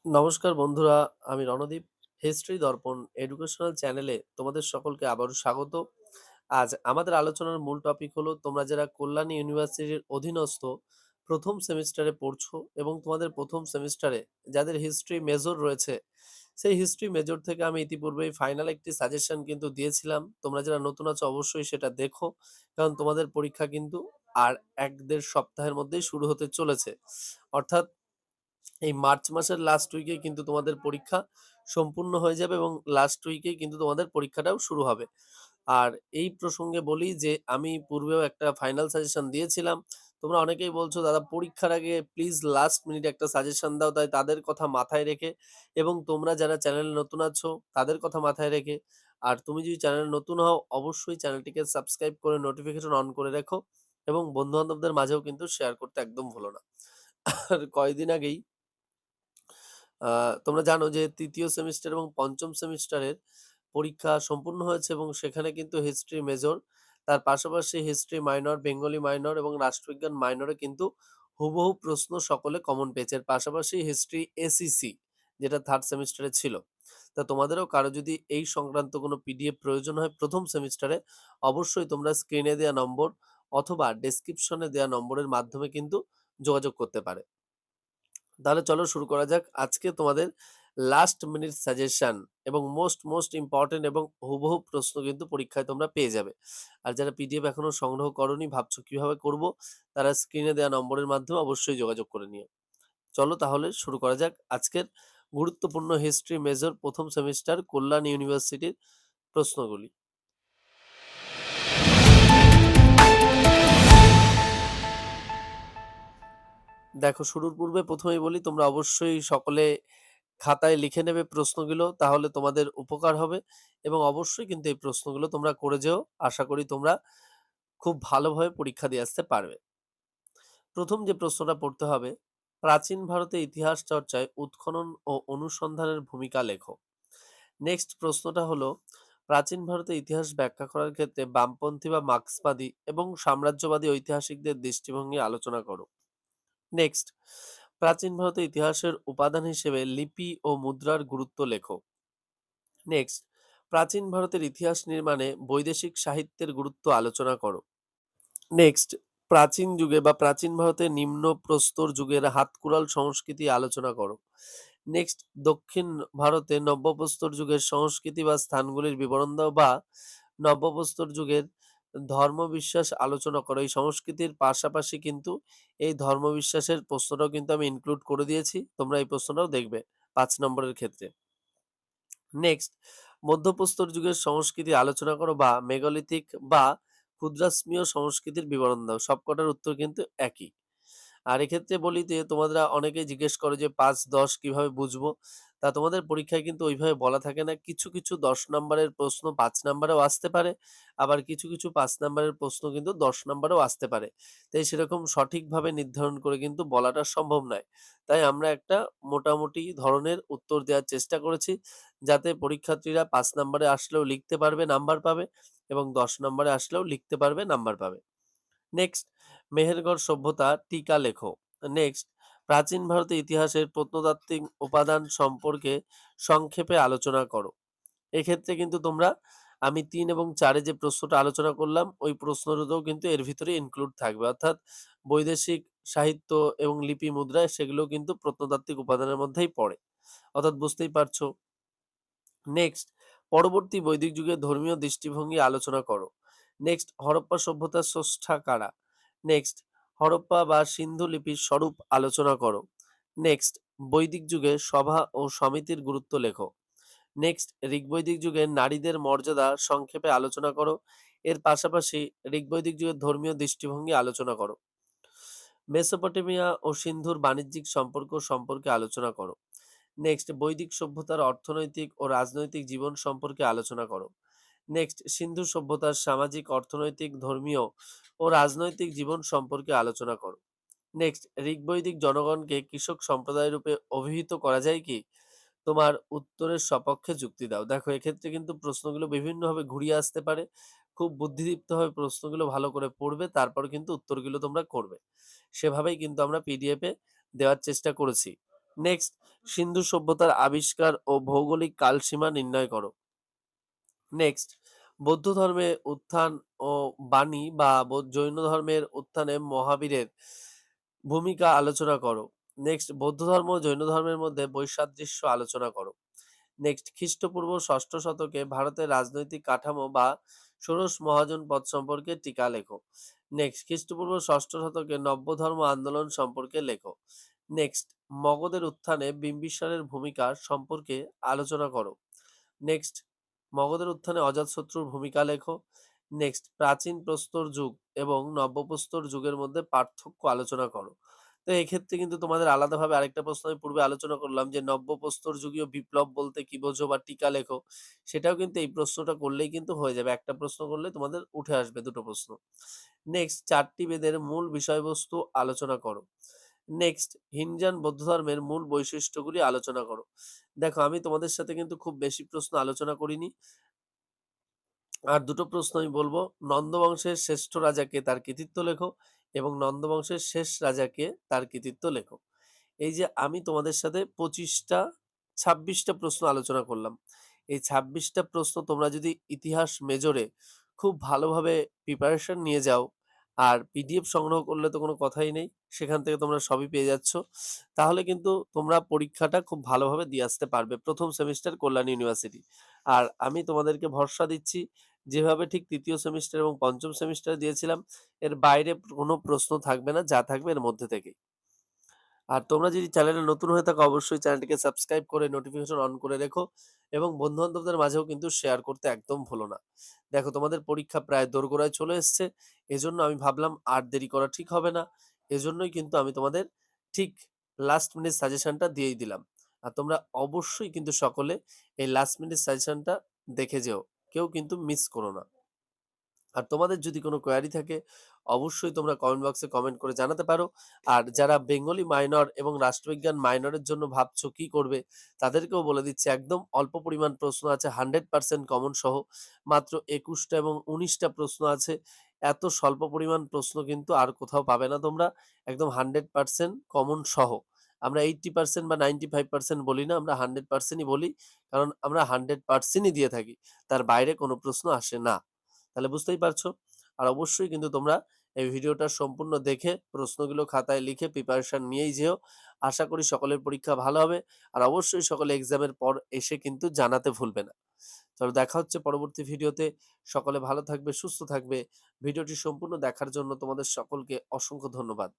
নমস্কার বন্ধুরা, আমি রণদীপ। হিস্ট্রি দর্পণ এডুকেশনাল চ্যানেলে তোমাদের সকলকে আবারও স্বাগত। আজ আমাদের আলোচনার মূল টপিক হলো তোমরা যারা কল্যাণী ইউনিভার্সিটির অধীনস্থ প্রথম সেমিস্টারে পড়ছো এবং তোমাদের প্রথম সেমিস্টারে যাদের হিস্ট্রি মেজর রয়েছে, সেই হিস্ট্রি মেজর থেকে আমি ইতিপূর্বেই ফাইনাল একটি সাজেশন কিন্তু দিয়েছিলাম। তোমরা যারা নতুন আছো অবশ্যই সেটা দেখো, কারণ তোমাদের পরীক্ষা কিন্তু আর 1-1.5 সপ্তাহের মধ্যেই শুরু হতে চলেছে। অর্থাৎ এই মার্চ মাসের লাস্ট উইকে কিন্তু তোমাদের পরীক্ষা সম্পূর্ণ হয়ে যাবে এবং লাস্ট উইকেই কিন্তু তোমাদের পরীক্ষাটাও শুরু হবে। আর এই প্রসঙ্গে বলি যে আমি পূর্বেও একটা ফাইনাল সাজেশন দিয়েছিলাম। তোমরা অনেকেই বলছো দাদা পরীক্ষার আগে প্লিজ লাস্ট মিনিট একটা সাজেশন দাও, তাই তাদের কথা মাথায় রেখে এবং তোমরা যারা চ্যানেলে নতুন আছো তাদের কথা মাথায় রেখে, আর তুমি যদি চ্যানেলে নতুন হও অবশ্যই চ্যানেলটিকে সাবস্ক্রাইব করে নোটিফিকেশন অন করে রেখো এবং বন্ধু বান্ধবদের মাঝেও কিন্তু শেয়ার করতে একদম ভুলো না। আর কয়েকদিন আগেই তোমরা জানো যে ৩য় সেমিস্টার এবং ৫ম সেমিস্টারের পরীক্ষা সম্পূর্ণ হয়েছে এবং সেখানে কিন্তু হিস্ট্রি মেজর, তার পাশাপাশি হিস্ট্রি মাইনর, বেঙ্গলি মাইনর এবং রাষ্ট্রবিজ্ঞান মাইনরে কিন্তু হুবহু প্রশ্ন সকলে কমন পেয়েছে। এর পাশাপাশি হিস্ট্রি এসিসি যেটা 3rd সেমিস্টারে ছিল। তা তোমাদেরও কারো যদি এই সংক্রান্ত কোনো পিডিএফ প্রয়োজন হয় প্রথম সেমিস্টারে, অবশ্যই তোমরা স্ক্রিনে দেওয়া নম্বর অথবা ডেসক্রিপশনে দেওয়া নম্বরের মাধ্যমে কিন্তু যোগাযোগ করতে পারে। তাহলে চলো শুরু করা যাক আজকে তোমাদের লাস্ট মিনিট সাজেশন এবং মোস্ট ইম্পর্টেন্ট এবং হুবহু প্রশ্ন কিন্তু পরীক্ষায় তোমরা পেয়ে যাবে। আর যারা পিডিএফ এখনো সংগ্রহ করনি, ভাবছো কিভাবে করব, তারা স্ক্রিনে দেওয়া নম্বরের মাধ্যমে অবশ্যই যোগাযোগ করে নিও। চলো তাহলে শুরু করা যাক আজকের গুরুত্বপূর্ণ হিস্ট্রি মেজর প্রথম সেমিস্টার কল্যাণ ইউনিভার্সিটির প্রশ্নগুলি। দেখো শুরুর পূর্বে প্রথমেই বলি তোমরা অবশ্যই সকলে খাতায় লিখে নেবে প্রশ্নগুলো, তাহলে তোমাদের উপকার হবে এবং অবশ্যই কিন্তু এই প্রশ্নগুলো তোমরা করে যেও। আশা করি তোমরা খুব ভালোভাবে পরীক্ষা দিয়ে আসতে পারবে। প্রথম যে প্রশ্নটা পড়তে হবে, প্রাচীন ভারতে ইতিহাস চর্চায় উৎখনন ও অনুসন্ধানের ভূমিকা লেখো। নেক্সট প্রশ্নটা হলো, প্রাচীন ভারতে ইতিহাস ব্যাখ্যা করার ক্ষেত্রে বামপন্থী বা মার্ক্সবাদী এবং সাম্রাজ্যবাদী ঐতিহাসিকদের দৃষ্টিভঙ্গি আলোচনা করো। নেক্সট, প্রাচীন ভারতের ইতিহাসের উপাদান হিসেবে লিপি ও মুদ্রার গুরুত্ব লেখো। নেক্সট, প্রাচীন ভারতের ইতিহাস নির্মাণে বৈদেশিক সাহিত্যের গুরুত্ব আলোচনা করো। নেক্সট, প্রাচীন যুগে বা প্রাচীন ভারতের নিম্ন প্রস্তর যুগের হাতকুড়াল সংস্কৃতি আলোচনা করো। নেক্সট, দক্ষিণ ভারতে নব্যপ্রস্তর যুগের সংস্কৃতি বা স্থানগুলির বিবরণ দাও বা নব্যপ্রস্তর যুগের ধর্মবিশ্বাস আলোচনা করো। এই সংস্কৃতির পাশাপাশি কিন্তু এই ধর্মবিশ্বাসের প্রশ্নটাও কিন্তু আমি ইনক্লুড করে দিয়েছি, তোমরা এই প্রশ্নটাও দেখবে 5 নম্বরের ক্ষেত্রে। নেক্সট, মধ্যপ্রস্তর যুগের সংস্কৃতি আলোচনা করো বা মেগালিথিক বা ক্ষুদ্রাশ্মীয় সংস্কৃতির বিবরণ দাও। সবকটার উত্তর কিন্তু একই। আর এক্ষেত্রে বলি যে তোমরা অনেকেই জিজ্ঞেস করো যে ৫-১০ কিভাবে বুঝবো? তা তোমাদের পরীক্ষায় কিন্তু ওইভাবে বলা থাকে না। কিছু ১০ নাম্বারের প্রশ্ন ৫ নাম্বারেও আসতে পারে। আবার কিছু ৫ নাম্বারের প্রশ্ন কিন্তু ১০ নাম্বারেও আসতে পারে। তাই সেরকম সঠিকভাবে নির্ধারণ করে কিন্তু বলাটা সম্ভব নয়। তাই আমরা একটা মোটামুটি ধরনের উত্তর দেওয়ার চেষ্টা করেছি, যাতে পরীক্ষার্থীরা ৫ নাম্বারে আসলেও লিখতে পারবে, নাম্বার পাবে এবং ১০ নাম্বারে আসলেও লিখতে পারবে, নাম্বার পাবে। নেক্সট, মেহেরগড় সভ্যতা টিকা লেখো। নেক্সট, প্রাচীন ভারতের ইতিহাসের প্রত্নতাত্ত্বিক উপাদান সম্পর্কে সংক্ষেপে আলোচনা করো। এক্ষেত্রে কিন্তু তোমরা আমি ৩ এবং ৪ যে প্রশ্নটা আলোচনা করলাম ওই প্রশ্নটাও কিন্তু এর ভিতরে ইনক্লুড থাকবে। অর্থাৎ বৈদেশিক সাহিত্য এবং লিপি মুদ্রায় সেগুলো কিন্তু প্রত্নতাত্ত্বিক উপাদানের মধ্যেই পড়ে। অর্থাৎ বুঝতেই পারছো। নেক্সট, পরবর্তী বৈদিক যুগের ধর্মীয় দৃষ্টিভঙ্গি আলোচনা করো। নেক্সট, হরপ্পা সভ্যতার স্রষ্টা কারা। নেক্সট, হরপ্পা বা সিন্ধু লিপির স্বরূপ আলোচনা করো। নেক্সট, বৈদিক যুগে সভা ও সমিতির গুরুত্ব লেখো। নেক্সট, ঋগ্বৈদিক যুগের নারীদের মর্যাদা সংক্ষেপে আলোচনা করো। এর পাশাপাশি ঋগ্বৈদিক যুগের ধর্মীয় দৃষ্টিভঙ্গি আলোচনা করো। মেসোপটেমিয়া ও সিন্ধুর বাণিজ্যিক সম্পর্ক সম্পর্কে আলোচনা করো। নেক্সট, বৈদিক সভ্যতার অর্থনৈতিক ও রাজনৈতিক জীবন সম্পর্কে আলোচনা করো। নেক্সট, সিন্ধু সভ্যতার সামাজিক, অর্থনৈতিক, ধর্মীয় ও রাজনৈতিক জীবন সম্পর্কে আলোচনা করো। নেক্সট, ঋগ্বৈদিক জনগণকে কৃষক সম্প্রদায় রূপে অভিহিত করা যায় কি? তোমার উত্তরের সপক্ষে যুক্তি দাও। দেখো এক্ষেত্রে কিন্তু প্রশ্নগুলো বিভিন্নভাবে ঘুরিয়ে আসতে পারে। খুব বুদ্ধিদীপ্তভাবে প্রশ্নগুলো ভালো করে পড়বে, তারপর কিন্তু উত্তরগুলো তোমরা করবে। সেভাবেই কিন্তু আমরা পিডিএফে দেওয়ার চেষ্টা করেছি। নেক্সট, সিন্ধু সভ্যতার আবিষ্কার ও ভৌগোলিক কালসীমা নির্ণয় করো। নেক্সট, বৌদ্ধ ধর্মের উত্থান ও বাণী বা জৈন ধর্মের উত্থানে মহাবীরের ভূমিকা আলোচনা করো। নেক্সট, বৌদ্ধ ধর্ম ও জৈন ধর্মের মধ্যে বৈসাদৃশ্য আলোচনা করো। নেক্সট, খ্রিস্টপূর্ব ষষ্ঠ শতকে ভারতের রাজনৈতিক কাঠামো বা ষোড়শ মহাজন পদ সম্পর্কে টিকা লেখো। নেক্সট, খ্রিস্টপূর্ব ষষ্ঠ শতকে নব্য ধর্ম আন্দোলন সম্পর্কে লেখো। নেক্সট, মগধের উত্থানে বিম্বিসারের ভূমিকা সম্পর্কে আলোচনা করো। নেক্সট, মগধের উত্থানে অজাতশত্রুর ভূমিকা লেখো। নেক্সট, প্রাচীন প্রস্তর যুগ এবং নব্যপ্রস্তর যুগের মধ্যে পার্থক্য আলোচনা করো। তো এক্ষেত্রে কিন্তু তোমাদের আলাদাভাবে আরেকটা প্রশ্ন আমি পূর্বে আলোচনা করলাম যে নব্যপ্রস্তর যুগীয় বিপ্লব বলতে কি বোঝো বা টিকা লেখো। সেটাও কিন্তু এই প্রশ্নটা করলেই কিন্তু হয়ে যাবে। একটা প্রশ্ন করলে তোমাদের উঠে আসবে ২ টো প্রশ্ন। নেক্সট, ৪ টি বেদের মূল বিষয়বস্তু আলোচনা করো। নেক্সট, হিনজান বৌদ্ধ ধর্মের মূল বৈশিষ্ট্যগুলি আলোচনা করো। দেখো, আমি তোমাদের সাথে কিন্তু খুব বেশি প্রশ্ন আলোচনা করিনি। আর ২ টো প্রশ্ন আমি বলব। নন্দবংশের শ্রেষ্ঠ রাজাকে তার কৃতিত্ব লেখো এবং নন্দবংশের শেষ রাজাকে তার কৃতিত্ব লেখো। এই যে আমি তোমাদের সাথে ২৫ টা ২৬ টা প্রশ্ন আলোচনা করলাম। এই ২৬ টা প্রশ্ন তোমরা যদি ইতিহাস মেজরে খুব ভালোভাবে প্রিপারেশন নিয়ে যাও, আর পিডিএফ সংগ্রহ করলে তো কোনো কথাই নেই। সেখান থেকে তোমরা সবই পেয়ে যাচ্ছ। তাহলে কিন্তু তোমরা পরীক্ষাটা খুব ভালোভাবে দিয়ে আসতে পারবে ১ম সেমিস্টার কল্যাণ ইউনিভার্সিটি। আর আমি তোমাদেরকে ভরসা দিচ্ছি, যেভাবে ঠিক ৩য় সেমিস্টার এবং ৫ম সেমিস্টারে দিয়েছিলাম, এর বাইরে কোনো প্রশ্ন থাকবে না, যা থাকবে এর মধ্যে থেকেই। আর তোমরা যদি চ্যানেলে নতুন হয়ে থাকো, অবশ্যই চ্যানেলটিকে সাবস্ক্রাইব করে নোটিফিকেশন অন করে রেখো এবং বন্ধু-বান্ধবদের মাঝেও কিন্তু শেয়ার করতে একদম ভুলো না। দেখো, তোমাদের পরীক্ষা প্রায় দোরগোড়ায় চলে এসছে। এজন্য আমি ভাবলাম আর দেরি করা ঠিক হবে না। এজন্যই কিন্তু আমি তোমাদের ঠিক লাস্ট মিনিট সাজেশনটা দিয়েই দিলাম। আর তোমরা অবশ্যই কিন্তু সকলে এই লাস্ট মিনিট সাজেশনটা দেখে যেও। কেউ কিন্তু মিস করো না। আর তোমাদের যদি কোনো কোয়েরি থাকে, অবশ্যই তোমরা কমেন্ট বক্সে কমেন্ট করে জানাতে পারো। আর যারা বেঙ্গলি মাইনর এবং রাষ্ট্রবিজ্ঞান মাইনরের জন্য ভাবছো কি করবে, তাদেরকেও বলে দিচ্ছি একদম অল্প পরিমাণ প্রশ্ন আছে 100% কমন সহ। মাত্র ২১ টা এবং ১৯ টা প্রশ্ন আছে। এত স্বল্প পরিমাণ প্রশ্ন কিন্তু আর কোথাও পাবে না তোমরা। একদম 100% কমন সহ। আমরা 80% বা 95% বলি না, আমরা 100% ই বলি। কারণ আমরা 100% ই দিয়ে থাকি। তার বাইরে কোনো প্রশ্ন আসে না। তাহলে বুঝতেই পারছো। আর অবশ্যই কিন্তু তোমরা এই ভিডিওটা সম্পূর্ণ দেখে প্রশ্নগুলো খাতায় লিখে প্রিপারেশন নিয়েই যেও। আশা করি সকলের পরীক্ষা ভালো হবে। আর অবশ্যই সকলে এক্সামের পর এসে কিন্তু জানাতে ভুলবে না। চলো, দেখা হচ্ছে পরবর্তী ভিডিওতে। সকলে ভালো থাকবে, সুস্থ থাকবে। ভিডিওটি সম্পূর্ণ দেখার জন্য তোমাদের সকলকে অসংখ্য ধন্যবাদ।